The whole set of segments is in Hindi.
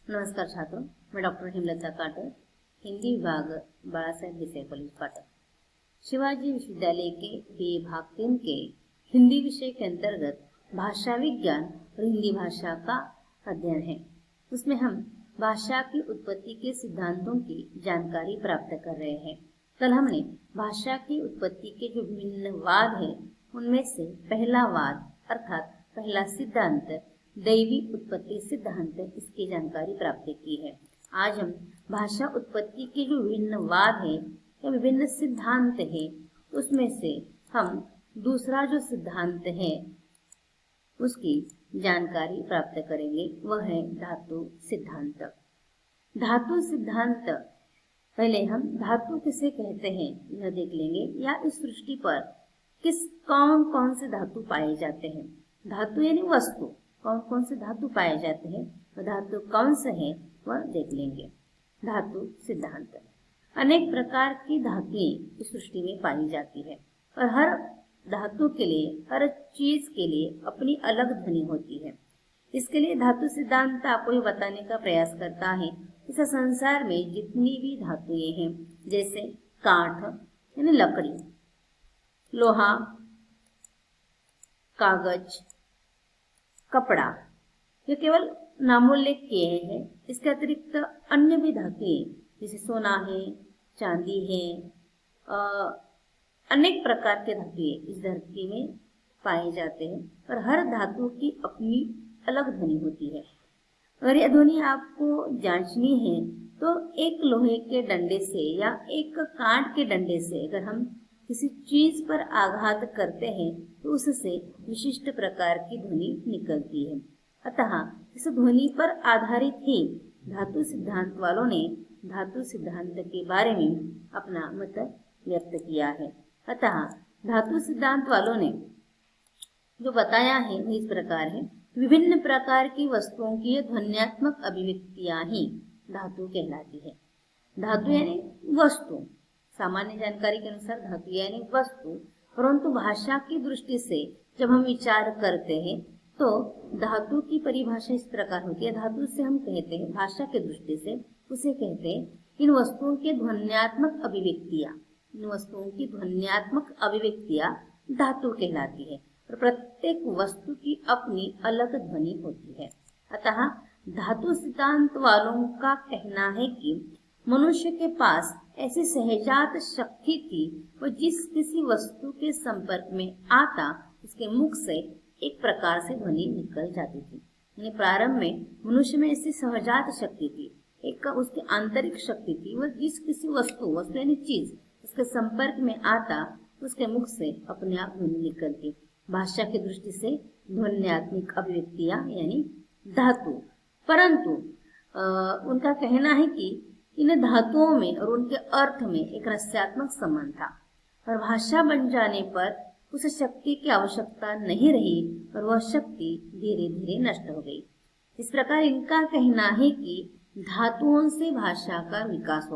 नमस्कार छात्रों, मैं डॉक्टर हेमलता काटर, हिंदी विभाग बाला साहेब देसाई कॉलेज पाटन। शिवाजी विश्वविद्यालय के BA भाग 3 के हिंदी विषय के अंतर्गत भाषा विज्ञान और हिंदी भाषा का अध्ययन है। उसमें हम भाषा की उत्पत्ति के सिद्धांतों की जानकारी प्राप्त कर रहे हैं। कल हमने भाषा की उत्पत्ति के जो विभिन्न वाद है उनमें से पहला वाद अर्थात पहला सिद्धांत दैवी उत्पत्ति सिद्धांत, इसकी जानकारी प्राप्त की है। आज हम भाषा उत्पत्ति के जो विभिन्न वाद है या विभिन्न सिद्धांत है उसमें से हम दूसरा जो सिद्धांत है उसकी जानकारी प्राप्त करेंगे, वह है धातु सिद्धांत। धातु सिद्धांत, पहले हम धातु किसे कहते हैं यह देख लेंगे, या इस सृष्टि पर कौन कौन से धातु पाए जाते हैं। धातु यानी वस्तु, कौन कौन से धातु पाए जाते हैं, वह धातु कौन से हैं वह देख लेंगे। धातु सिद्धांत, अनेक प्रकार की धातुएं इस सृष्टि में पाई जाती है और हर धातु के लिए, हर चीज के लिए अपनी अलग ध्वनि होती है। इसके लिए धातु सिद्धांत आपको ये बताने का प्रयास करता है इस संसार में जितनी भी धातुएं हैं, जैसे काठ यानी लकड़ी, लोहा, कागज, कपड़ा, ये केवल नामोल्लेख किए हैं। इसके अतिरिक्त अन्य भी धातुएं जैसे सोना है, चांदी है, अनेक प्रकार के धातुएं इस धरती में पाए जाते हैं और हर धातु की अपनी अलग ध्वनि होती है। अगर यह ध्वनि आपको जांचनी है तो एक लोहे के डंडे से या एक कांट के डंडे से अगर हम किसी चीज पर आघात करते हैं तो उससे विशिष्ट प्रकार की ध्वनि निकलती है। अतः इस ध्वनि पर आधारित ही धातु सिद्धांत वालों ने धातु सिद्धांत के बारे में अपना मत व्यक्त किया है। अतः धातु सिद्धांत वालों ने जो बताया है वह इस प्रकार है, विभिन्न प्रकार की वस्तुओं की ध्वन्यात्मक अभिव्यक्तियां ही धातु कहलाती है। धातु यानी वस्तु, सामान्य जानकारी के अनुसार धातु यानी वस्तु, परंतु भाषा की दृष्टि से जब हम विचार करते हैं तो धातु की परिभाषा इस प्रकार होती है। धातु से हम कहते हैं, भाषा के दृष्टि से उसे कहते हैं इन वस्तुओं के ध्वन्यात्मक अभिव्यक्तियां, इन वस्तुओं की ध्वन्यात्मक अभिव्यक्तियां धातु कहलाती है और प्रत्येक वस्तु की अपनी अलग ध्वनि होती है। अतः धातु सिद्धांत वालों का कहना है कि मनुष्य के पास ऐसी सहजात शक्ति थी, वो जिस किसी वस्तु के संपर्क में आता उसके मुख से एक प्रकार से ध्वनि निकल जाती थी। यानी प्रारंभ में मनुष्य में ऐसी सहजात शक्ति थी, एक उसकी आंतरिक शक्ति थी, वह जिस किसी वस्तु यानी चीज उसके संपर्क में आता उसके मुख से अपने आप ध्वनि निकलती। भाषा की दृष्टि से ध्वन्यात्मक अभिव्यक्तियां यानी धातु, परंतु उनका कहना है कि इन धातुओं में और उनके अर्थ में एक रहस्यात्मक संबंध था और भाषा बन जाने पर उस शक्ति की आवश्यकता नहीं रही और वह शक्ति धीरे धीरे नष्ट हो गई। इस प्रकार इनका कहना है कि धातुओं से भाषा का विकास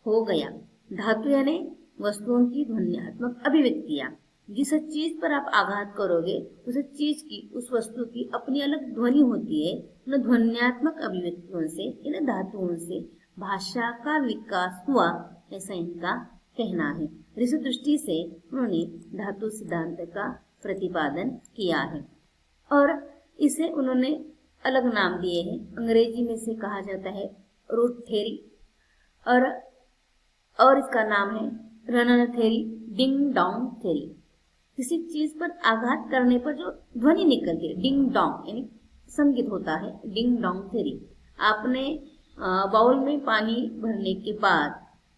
हो गया। धातु यानी वस्तुओं की ध्वन्यात्मक अभिव्यक्तियां, जिस चीज पर आप आघात करोगे उस चीज की, उस वस्तु की अपनी अलग ध्वनि होती है। इन ध्वन्यात्मक अभिव्यक्तियों से, इन धातुओं से भाषा का विकास हुआ, ऐसा इनका कहना है। इस दृष्टि से उन्होंने धातु सिद्धांत का प्रतिपादन किया है और इसे उन्होंने अलग नाम दिए हैं। अंग्रेजी में से कहा जाता है रूट थ्योरी और इसका नाम है रनन थ्योरी, डिंग डोंग थ्योरी। किसी चीज पर आघात करने पर जो ध्वनि निकलती है, डिंग डोंग यानी संगीत होता है, डिंग डोंग थ्योरी। आपने बाउल में पानी भरने के बाद,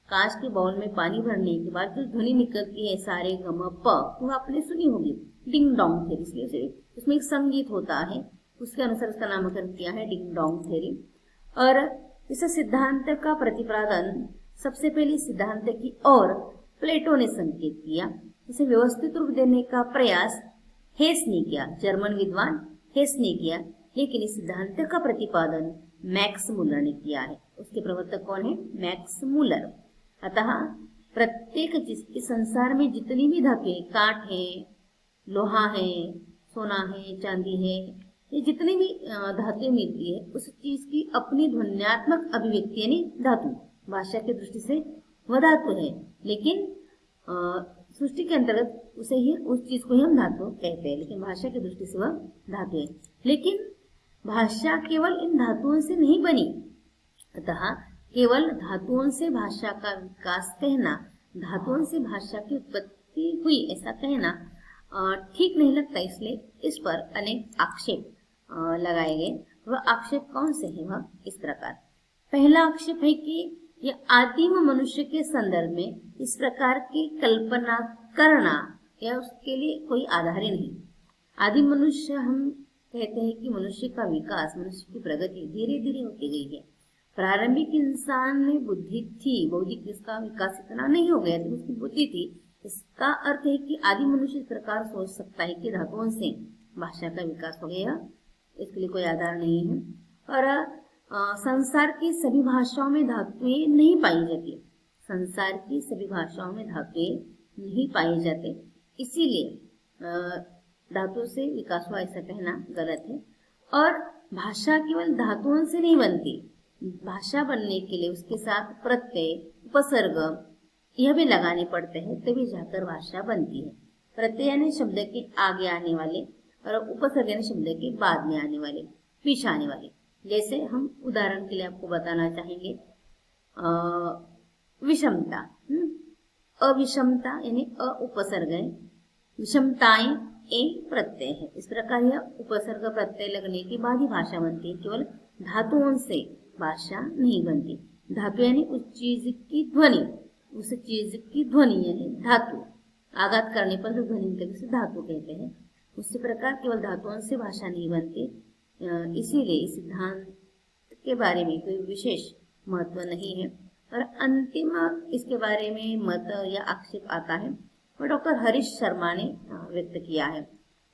कांच के बाउल में पानी भरने के बाद जो ध्वनि निकलती है सारे गम प, वो आपने सुनी होगी, डिंग डोंग थ्योरी। इसलिए उसमें एक संगीत होता है, उसके अनुसार उसका नामकरण किया है डिंग डोंग थ्योरी। और इस सिद्धांत का प्रतिपादन सबसे पहले सिद्धांत की ओर प्लेटो ने संकेत किया। इसे व्यवस्थित रूप देने का प्रयास हेस ने किया, जर्मन विद्वान हेस ने किया, लेकिन इस सिद्धांत का प्रतिपादन मैक्स मूलर ने किया है। उसके प्रवर्तक कौन है? Max Muller. अतः प्रत्येक इस संसार में जितनी भी धातुएं, काठ है, लोहा है, सोना है, चांदी है, ये जितनी भी धातुएं मिलती है उस चीज की अपनी ध्वन्यात्मक अभिव्यक्ति यानी धातु, भाषा की दृष्टि से वह धातु है, लेकिन सृष्टि के अंतर्गत उसे ही उस चीज को ही हम धातु कहते हैं, लेकिन भाषा की दृष्टि से वह धातु है। लेकिन भाषा केवल इन धातुओं से नहीं बनी, अतः केवल धातुओं से भाषा का विकास कहना, धातुओं से भाषा की उत्पत्ति हुई ऐसा कहना ठीक नहीं लगता। इसलिए इस पर अनेक आक्षेप लगाए गए। वह आक्षेप कौन से हैं? वह इस प्रकार। पहला आक्षेप है कि यह आदिम मनुष्य के संदर्भ में इस प्रकार की कल्पना करना या उसके लिए कोई आधार ही नहीं। आदिम मनुष्य हम कहते हैं कि मनुष्य का विकास, मनुष्य की प्रगति धीरे धीरे होती गई है। प्रारंभिक इंसान में बुद्धि थी, बौद्धिक इसका विकास इतना नहीं हो गया, उसकी बुद्धि थी। इसका अर्थ है कि आदि मनुष्य इस प्रकार सोच सकता है कि धातुओं से भाषा का विकास हो गया, इसके लिए कोई आधार नहीं है। और संसार की सभी भाषाओं में धातुएं नहीं पाई जाती, संसार की सभी भाषाओं में धातुएं नहीं पाई जाते, इसीलिए धातु से विकास हुआ ऐसा कहना गलत है। और भाषा केवल धातुओं से नहीं बनती, भाषा बनने के लिए उसके साथ प्रत्यय, उपसर्ग यह भी लगाने पड़ते हैं, तभी जाकर भाषा बनती है। प्रत्यय यानी शब्द के आगे आने वाले और उपसर्ग यानी शब्द के बाद में आने वाले, पीछे आने वाले। जैसे हम उदाहरण के लिए आपको बताना चाहेंगे, विषमता, अविषमता यानी अ उपसर्ग है, विषमताएं ए प्रत्यय है। इस प्रकार यह उपसर्ग प्रत्यय लगने के बाद ही भाषा बनती है, केवल धातुओं से भाषा नहीं बनती। धातु यानी उस चीज की ध्वनि, उस चीज की ध्वनि यानी धातु, आघात करने पर जो ध्वनि निकलती उसे धातु कहते हैं। उसी प्रकार केवल धातुओं से भाषा नहीं बनती, इसीलिए इस सिद्धांत के बारे में कोई विशेष महत्व नहीं है। और अंतिम इसके बारे में मत या आक्षेप आता है वो डॉक्टर हरीश शर्मा ने व्यक्त किया है।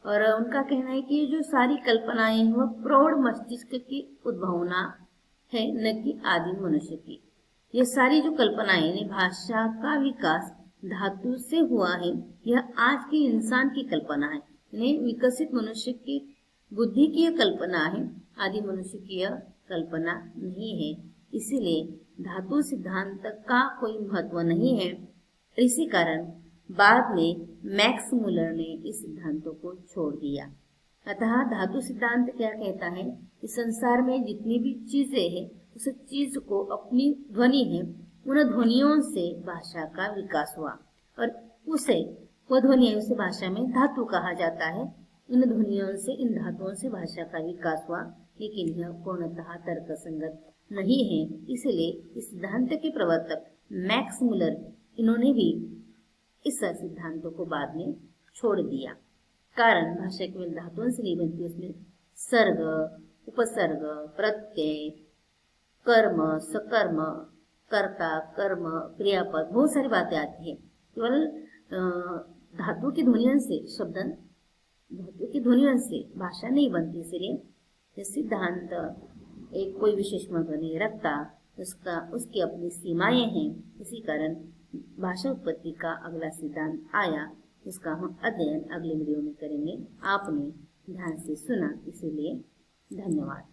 और उनका कहना है कि ये जो सारी कल्पनाएं हैं वह प्रौढ़ मस्तिष्क की उद्भावना है, न कि आदिम मनुष्य की। ये सारी जो कल्पनाएं यानी भाषा का विकास धातु से हुआ है, यह आज के इंसान की कल्पना है, यानी विकसित मनुष्य की बुद्धि की यह कल्पना है, आदि मनुष्य की यह कल्पना नहीं है। इसीलिए धातु सिद्धांत का कोई महत्व नहीं है। इसी कारण बाद में मैक्स मुलर ने इस सिद्धांतों को छोड़ दिया। अतः धातु सिद्धांत क्या कहता है कि संसार में जितनी भी चीजें हैं उस चीज को अपनी ध्वनि है, उन ध्वनियों से भाषा का विकास हुआ और उसे वह ध्वनि है उसे भाषा में धातु कहा जाता है। इन ध्वनियों से, इन धातुओं से भाषा का विकास हुआ, लेकिन यह पूर्णतः तर्कसंगत नहीं है। इसलिए इस सिद्धांत के प्रवर्तक मैक्स मुलर, इन्होंने भी इस सिद्धांतों को बाद में छोड़ दिया। कारण भाषा केवल धातुओं से नहीं बनती, उसमें सर्ग, उपसर्ग, प्रत्यय, कर्म, सकर्म, कर्ता, कर्म, क्रियापद, बहुत सारी बातें आती है। केवल धातु की ध्वनियों से शब्द, धातु की ध्वनियों से भाषा नहीं बनती। इसलिए यह सिद्धांत एक कोई विशेष महत्व नहीं रखता, उसकी अपनी सीमाएं हैं। इसी कारण भाषा उत्पत्ति का अगला सिद्धांत आया, उसका हम अध्ययन अगले वीडियो में करेंगे। आपने ध्यान से सुना, इसीलिए धन्यवाद।